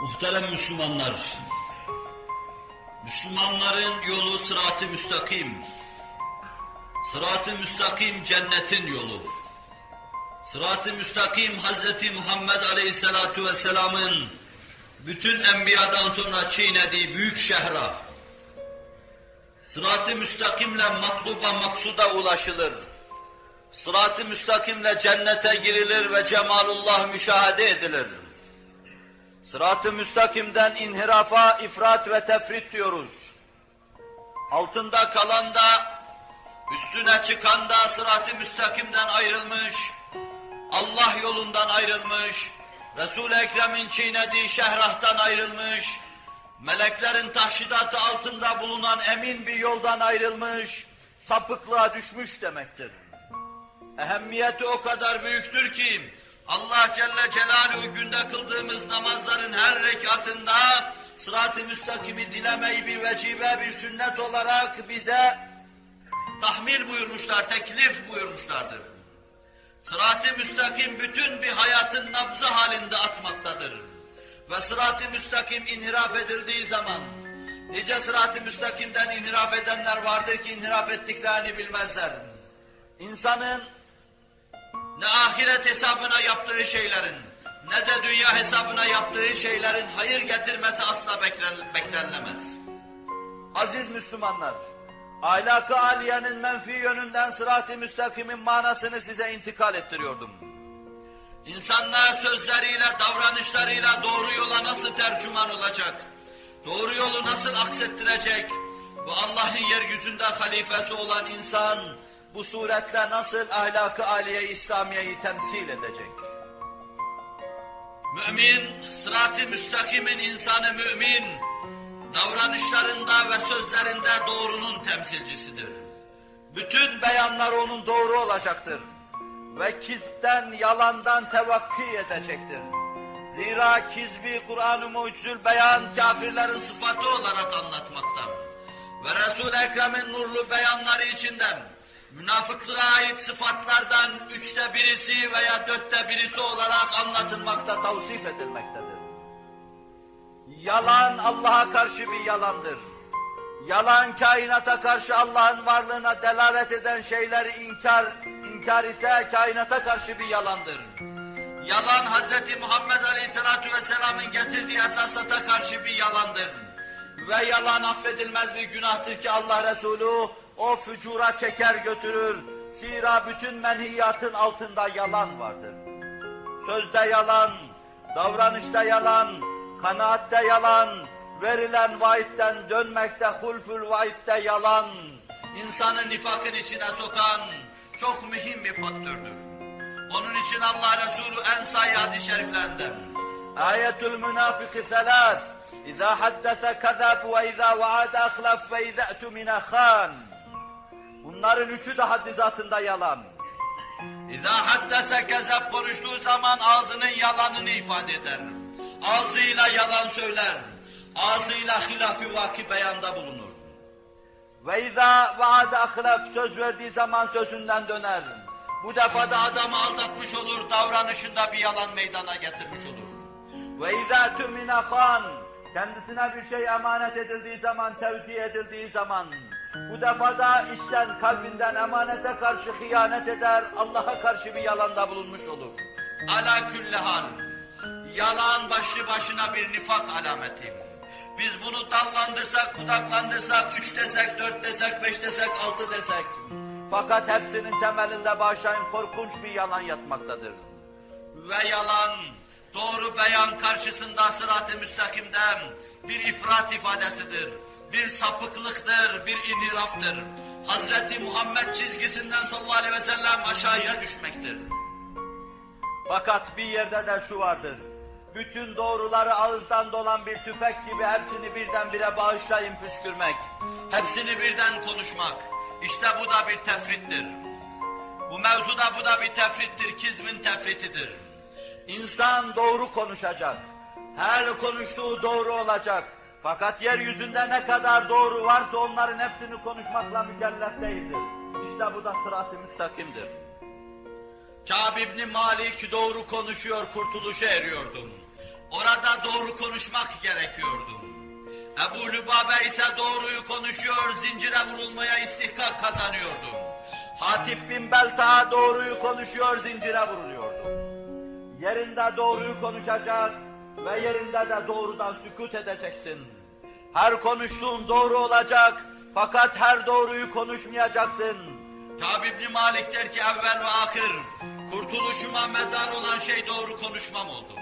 Muhterem Müslümanlar, Müslümanların yolu sırat-ı müstakim. Sırat-ı müstakim cennetin yolu. Sırat-ı müstakim Hz. Muhammed Aleyhisselatu Vesselam'ın bütün enbiyadan sonra çiğnediği büyük şehra. Sırat-ı müstakimle matluba maksuda ulaşılır. Sırat-ı müstakimle cennete girilir ve cemalullah müşahede edilir. Sırat-ı müstakimden inhirafa, ifrat ve tefrit diyoruz. Altında kalan da, üstüne çıkan da sırat-ı müstakimden ayrılmış, Allah yolundan ayrılmış, Resul-i Ekrem'in çiğnediği şehrahtan ayrılmış, meleklerin tahşidatı altında bulunan emin bir yoldan ayrılmış, sapıklığa düşmüş demektir. Ehemmiyeti o kadar büyüktür ki, Allah Celle Celaluhu günde kıldığımız namazların her rekatında sırat-ı müstakimi dilemeyi bir vecibe, bir sünnet olarak bize tahmil buyurmuşlar, teklif buyurmuşlardır. Sırat-ı müstakim bütün bir hayatın nabzı halinde atmaktadır. Ve sırat-ı müstakim inhiraf edildiği zaman, nice sırat-ı müstakimden inhiraf edenler vardır ki inhiraf ettiklerini bilmezler. İnsanın ne ahiret hesabına yaptığı şeylerin, ne de dünya hesabına yaptığı şeylerin hayır getirmesi asla beklenlemez. Aziz Müslümanlar, ahlak-ı aliyenin menfi yönünden sırat-ı müstakimin manasını size intikal ettiriyordum. İnsanlar sözleriyle, davranışlarıyla doğru yola nasıl tercüman olacak, doğru yolu nasıl aksettirecek, bu Allah'ın yeryüzünde halifesi olan insan, bu suretle nasıl ahlak-ı aliye İslamiye'yi temsil edecek? Mümin, sırat-ı müstakimin insanı mümin, davranışlarında ve sözlerinde doğrunun temsilcisidir. Bütün beyanlar onun doğru olacaktır. Ve kizpten, yalandan tevakki edecektir. Zira kizbi Kur'an-ı Mucizül Beyan kafirlerin sıfatı olarak anlatmakta. Ve Resul-i Ekrem'in nurlu beyanları içinden münafıklığa ait sıfatlardan 3'te birisi veya 4'te birisi olarak anlatılmakta, tavsif edilmektedir. Yalan Allah'a karşı bir yalandır. Yalan kainata karşı Allah'ın varlığına delalet eden şeyleri inkar ise kainata karşı bir yalandır. Yalan Hz. Muhammed Aleyhisselatü Vesselam'ın getirdiği esasata karşı bir yalandır. Ve yalan affedilmez bir günahtır ki Allah Resulü o fücura çeker götürür. Zira bütün menhiyatın altında yalan vardır. Sözde yalan, davranışta yalan, kanaatte yalan, verilen vaitten dönmekte, hulfül vaitte yalan, insanı nifakın içine sokan çok mühim bir faktördür. Onun için Allah Resulü en sayı hadis-i şeriflerinden Ayetül münafiki selâs, İzâ haddese kezeb ve izâ vaade ahlaf ve izâ e'tumine khân. Bunların üçü de haddizatında yalan. İzâ haddese kezeb, konuştuğu zaman ağzının yalanını ifade eder. Ağzıyla yalan söyler. Ağzıyla hilaf-ı vaki beyanda bulunur. Ve izâ vaade ahlaf, söz verdiği zaman sözünden döner. Bu defa da adamı aldatmış olur, davranışında bir yalan meydana getirmiş olur. Ve izâ tümine khân, kendisine bir şey emanet edildiği zaman, tevdi edildiği zaman, bu defa da içten, kalbinden emanete karşı hıyanet eder, Allah'a karşı bir yalanda bulunmuş olur. Ala külli hal, yalan başlı başına bir nifak alameti. Biz bunu dallandırsak, budaklandırsak, 3 desek, 4 desek, 5 desek, 6 desek. Fakat hepsinin temelinde bağışlayın korkunç bir yalan yatmaktadır. Ve yalan, doğru beyan karşısında sırat-ı müstakimde bir ifrat ifadesidir. Bir sapıklıktır, bir inhiraftır. Hazreti Muhammed çizgisinden sallallahu aleyhi ve sellem aşağıya düşmektir. Fakat bir yerde de şu vardır. Bütün doğruları ağızdan dolan bir tüfek gibi hepsini birdenbire bağışlayın püskürmek. Hepsini birden konuşmak. İşte bu da bir tefrittir. Bu mevzuda bu da bir tefrittir, kizmin tefritidir. İnsan doğru konuşacak. Her konuştuğu doğru olacak. Fakat yeryüzünde ne kadar doğru varsa onların hepsini konuşmakla mükellef değildir. İşte bu da sırat-ı müstakimdir. Kâb İbni Malik doğru konuşuyor, kurtuluşa eriyordum. Orada doğru konuşmak gerekiyordu. Ebu Lübabe ise doğruyu konuşuyor, zincire vurulmaya istihkak kazanıyordu. Hatip bin Belta'a doğruyu konuşuyor, zincire vuruluyordu. Yerinde doğruyu konuşacak ve yerinde de doğrudan sükût edeceksin. Her konuştuğun doğru olacak fakat her doğruyu konuşmayacaksın. Kâb ibn Malik der ki evvel ve ahir, kurtuluşuma medar olan şey doğru konuşmam oldu.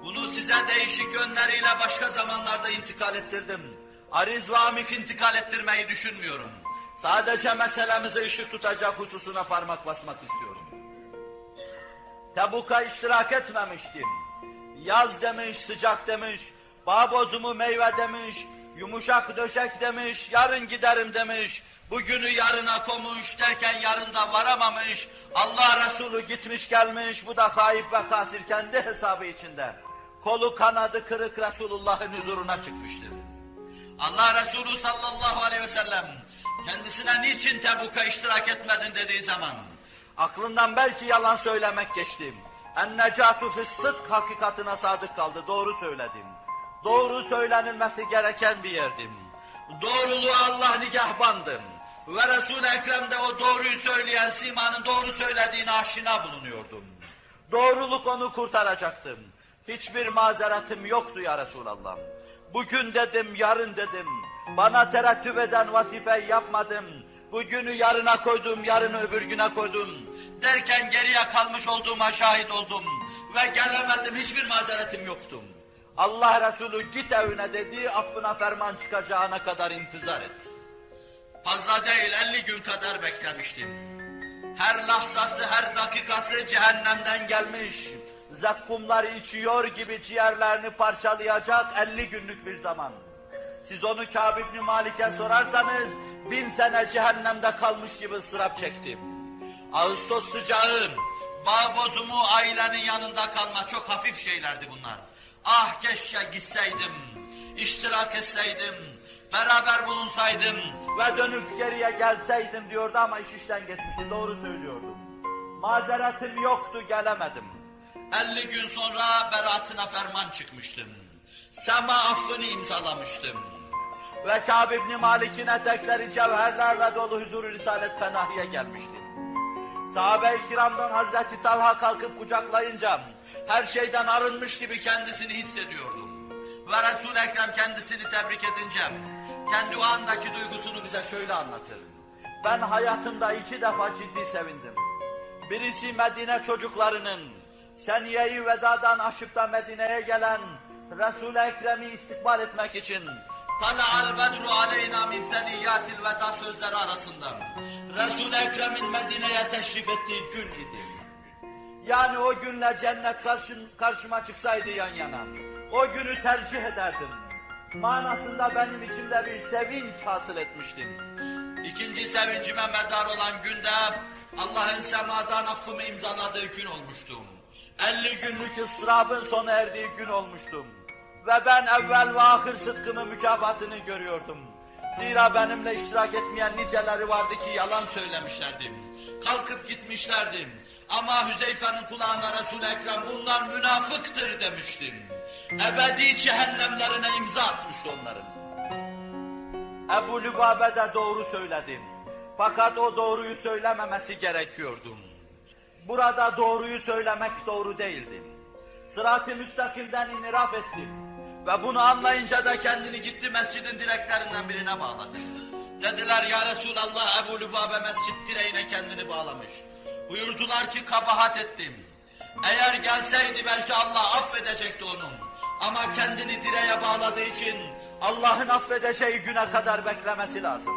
Bunu size değişik yönleriyle başka zamanlarda intikal ettirdim. Ariz ve amik intikal ettirmeyi düşünmüyorum. Sadece meselemize ışık tutacak hususuna parmak basmak istiyorum. Tebuk'a iştirak etmemiştim. Yaz demiş, sıcak demiş, bağ bozumu meyve demiş, yumuşak döşek demiş, yarın giderim demiş, bugünü yarına komuş derken yarın da varamamış, Allah Resulü gitmiş gelmiş, bu da kayıp ve kasir kendi hesabı içinde. Kolu kanadı kırık Resulullah'ın huzuruna çıkmıştır. Allah Resulü sallallahu aleyhi ve sellem kendisine niçin Tebuk'a iştirak etmedin dediği zaman aklından belki yalan söylemek geçti. En-necatu fis-sıdk hakikatine sadık kaldı. Doğru söyledim. Doğru söylenilmesi gereken bir yerdim. Doğruluğu Allah nigahbandım. Ve Resul-i Ekrem'de o doğruyu söyleyen simanın doğru söylediğine aşina bulunuyordum. Doğruluk onu kurtaracaktım. Hiçbir mazeretim yoktu ya Resulallah. Bugün dedim, yarın dedim. Bana terettüp eden vazifeyi yapmadım. Bugünü yarına koydum, yarını öbür güne koydum. Derken geriye kalmış olduğuma şahit oldum. Ve gelemedim, hiçbir mazeretim yoktu. Allah Resulü git evine dedi, affına ferman çıkacağına kadar intizar et. Fazla değil, 50 gün kadar beklemiştim. Her lahzası, her dakikası cehennemden gelmiş. Zakkumları içiyor gibi ciğerlerini parçalayacak 50 günlük bir zaman. Siz onu Kâb ibn Malik'e sorarsanız 1000 sene cehennemde kalmış gibi ıstırap çektim. Ağustos sıcağı, bağ bozumu, ailenin yanında kalma çok hafif şeylerdi bunlar. Ah keşke gitseydim, iştirak etseydim, beraber bulunsaydım ve dönüp geriye gelseydim diyordu ama iş işten geçmişti, doğru söylüyordum. Mazeretim yoktu, gelemedim. 50 gün sonra beraatına ferman çıkmıştım. Sema affını imzalamıştım. Ve Kâb ibn Malik'in etekleri cevherlerle dolu huzur-u Risalet Penahi'ye gelmiştim. Sahabe-i kiramdan Hazreti Talha kalkıp kucaklayınca her şeyden arınmış gibi kendisini hissediyordum. Ve Resul-i Ekrem kendisini tebrik edince kendi o andaki duygusunu bize şöyle anlatır. Ben hayatımda 2 defa ciddi sevindim. Birisi Medine çocuklarının Seniye-i Veda'dan aşıp da Medine'ye gelen Resul-i Ekrem'i istikbal etmek için Tala'al bedru aleyna min seniyyatil veda sözleri arasında Resul-i Ekrem'in Medine'ye teşrif ettiği gün idi. Yani o günle cennet karşıma çıksaydı yan yana, o günü tercih ederdim. Manasında benim içimde bir sevinç hasıl etmiştim. İkinci sevincime medar olan günde Allah'ın semadan affımı imzaladığı gün olmuştum. 50 günlük ıstırabın sona erdiği gün olmuştum. Ve ben evvel ve ahir sıdkımın mükafatını görüyordum. Zira benimle iştirak etmeyen niceleri vardı ki yalan söylemişlerdi. Kalkıp gitmişlerdi. Ama Hüzeyfe'nin kulağına Resul-i Ekrem bunlar münafıktır demiştim. Ebedi cehennemlerine imza atmıştı onların. Ebu Lübabe de doğru söyledi. Fakat o doğruyu söylememesi gerekiyordu. Burada doğruyu söylemek doğru değildi. Sırat-ı müstakimden iniraf etti. Ve bunu anlayınca da kendini gitti mescidin direklerinden birine bağladı. Dediler ya Resulallah Ebu Lübabe mescid direğine kendini bağlamış. Buyurdular ki kabahat ettim. Eğer gelseydi belki Allah affedecekti onu. Ama kendini direğe bağladığı için Allah'ın affedeceği güne kadar beklemesi lazım.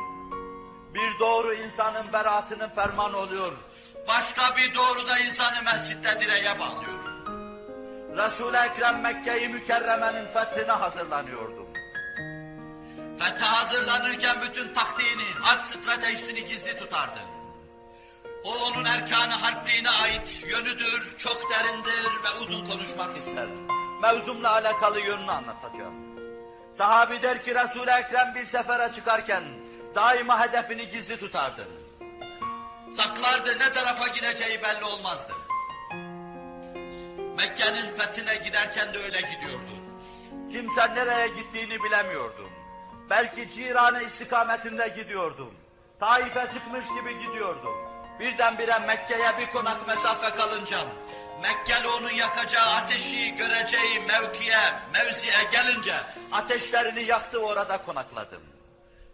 Bir doğru insanın beraatının fermanı oluyor. Başka bir doğru da insanı mescitte direğe bağlıyor. Resul-i Ekrem Mekke-i Mükerreme'nin fethine hazırlanıyordu. Fethe hazırlanırken bütün taktiğini, harp stratejisini gizli tutardı. O onun erkan-ı harpliğine ait yönüdür, çok derindir ve uzun konuşmak ister. Mevzumla alakalı yönünü anlatacağım. Sahabi der ki Resul-i Ekrem bir sefere çıkarken daima hedefini gizli tutardı. Saklardı, ne tarafa gideceği belli olmazdı. Mekke'nin fethine giderken de öyle gidiyordu. Kimse nereye gittiğini bilemiyordu. Belki Cirane istikametinde gidiyordum. Taif'e çıkmış gibi gidiyordum. Birdenbire Mekke'ye bir konak mesafe kalınca, Mekkeli onun yakacağı ateşi göreceği mevziye gelince ateşlerini yaktı ve orada konakladım.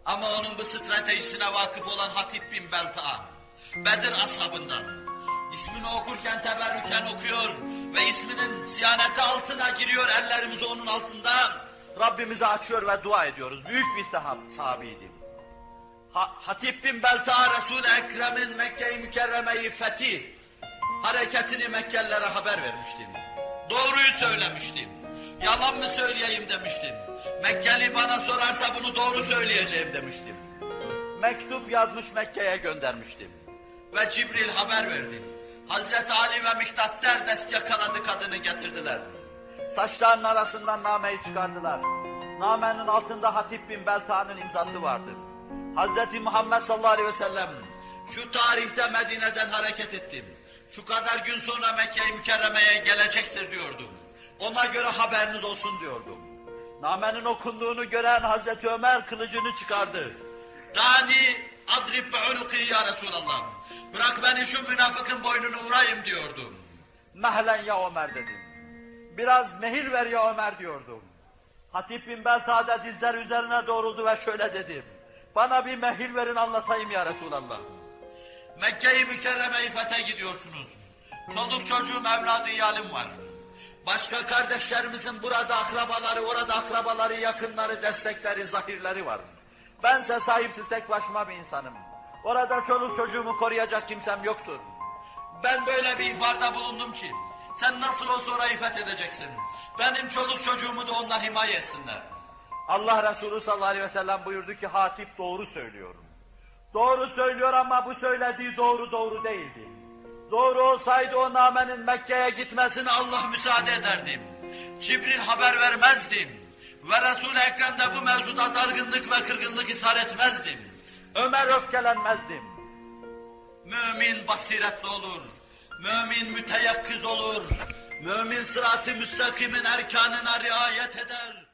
Ama onun bu stratejisine vakıf olan Hatip bin Belta'a, Bedir ashabından, ismini okurken teberrüken okuyor ve isminin ziyaneti altına giriyor, ellerimizi onun altında Rabbimize açıyor ve dua ediyoruz. Büyük bir sahabiydi. Hatip bin Belta'a Resul-i Ekrem'in Mekke-i Mükerreme'yi fethi hareketini Mekkelilere haber vermiştim. Doğruyu söylemiştim. Yalan mı söyleyeyim demiştim. Mekkeli bana sorarsa bunu doğru söyleyeceğim demiştim. Mektup yazmış Mekke'ye göndermiştim. Ve Cibril haber verdi. Hazreti Ali ve Miktat derdest yakaladı kadını getirdiler. Saçlarının arasından nameyi çıkardılar. Namenin altında Hatip bin Belta'nın imzası vardı. Hazreti Muhammed sallallahu aleyhi ve sellem şu tarihte Medine'den hareket ettim. Şu kadar gün sonra Mekke-i Mükerreme'ye gelecektir diyordum. Ona göre haberiniz olsun diyordum. Namenin okunduğunu gören Hazreti Ömer kılıcını çıkardı. Dani adrib be'unuki ya Resulallah. Bırak beni şu münafıkın boynunu vurayım diyordum. Mehlen ya Ömer dedim. Biraz mehil ver ya Ömer diyordum. Hatip bin Belta'da dizler üzerine doğruldu ve şöyle dedim. Bana bir mehil verin anlatayım ya Resulallah. Mekke-i Mükerreme'yi fethe gidiyorsunuz. Çoluk çocuğum, evladı, iyalim var. Başka kardeşlerimizin burada akrabaları, orada akrabaları, yakınları, destekleri, zahirleri var. Bense sahipsiz tek başıma bir insanım. Orada çoluk çocuğumu koruyacak kimsem yoktur. Ben böyle bir ihbarda bulundum ki, sen nasıl olsa orayı fethedeceksin. Benim çoluk çocuğumu da onlar himaye etsinler. Allah Resulü sallallahu aleyhi ve sellem buyurdu ki, Hatip doğru söylüyor. Doğru söylüyor ama bu söylediği doğru değildi. Doğru olsaydı o namenin Mekke'ye gitmesine Allah müsaade ederdim. Cibril haber vermezdim. Ve Resul-i Ekrem'de bu mevzuda dargınlık ve kırgınlık ishar etmezdim. Ömer öfkelenmezdim. Mümin basiretli olur. Mümin müteyakkız olur. Mümin sırat-ı müstakimin erkanına riayet eder.